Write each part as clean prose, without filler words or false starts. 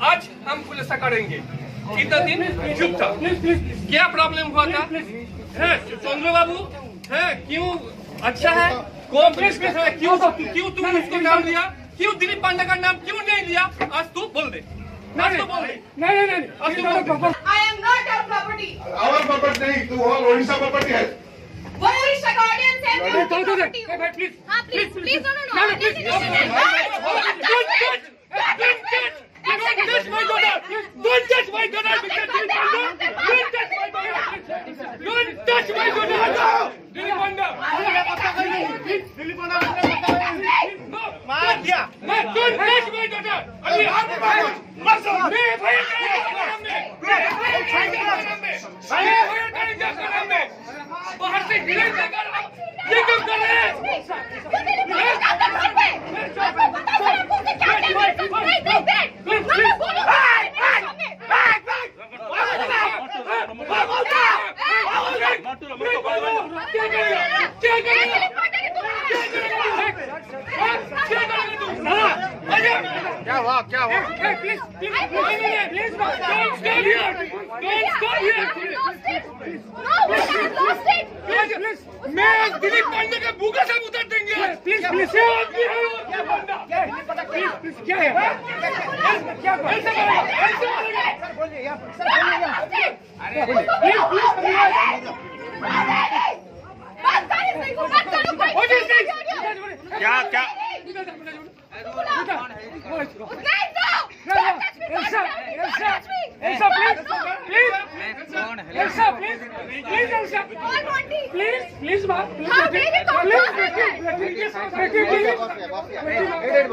आज हम खुलासा करेंगे। इतना दिन चुप था, क्या प्रॉब्लम हुआ था? है चंद्र बाबू है क्यों अच्छा है, कोऑपरेशन है, क्यों तुम उसको नाम लिया, क्यों दिलीप पांडे का नाम क्यों नहीं लिया? आज तू बोल दे, आज तो बोल दे। नहीं, I am not your property. Our property नहीं, तू all Odisha property है। वो उड़ीसा का ऑडियंस है, मैं property हूँ। हाँ, please, Don't touch my daughter, Mr. Dilip Panda. Don't touch my daughter. Don't touch my daughter. Dilip Panda. मार दिया। Don't touch my daughter. अभी आप मसो। मैं भैया करेंगे। बाहर से डिलीट कर। ये क्यों कर रहे हैं? क्या हुआ? Please, don't stop here. Don't stop here. No, we have lost it. मैं दिलीप पांडे का भूखा सब उतार देंगे। प्लीज क्या है? क्या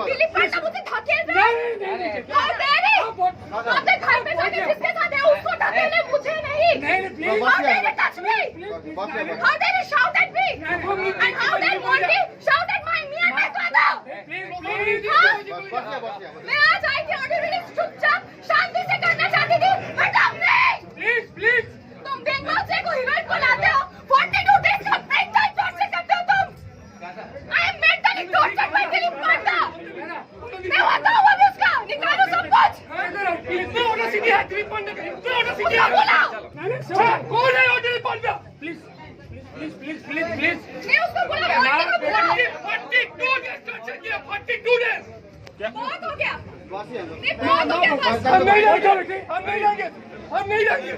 दिलीप पांडे मुझे धकेल रहा है। How dare he? आपके घर में जाके जिसके साथ है उसको धकेले, मुझे नहीं। How dare he touch me? How dare he shout at me? And how dare Monty shout at my me and my brother? मैं आज आई थी ऑडियो रिलीज चुपचाप शांति से करना चाहती थी, बट अब नहीं। प्लीज तुम बंगाल से को हीरोइन को लाते हो, 42 डेज का मेंटल टॉर्चर करते हो तुम। I am mentally tortured by Dilip पांडा। मैं बताऊँ अब उसका, निकालो सब कुछ। दिलीप पांडे कौन है? दिलीप पांडे प्लीज मैं उसको बुला रहा हूँ। 42 डेज टॉर्चर किया। 42 डेज बहुत हो गया। बहुत हो गया बस। हम नहीं जाएंगे।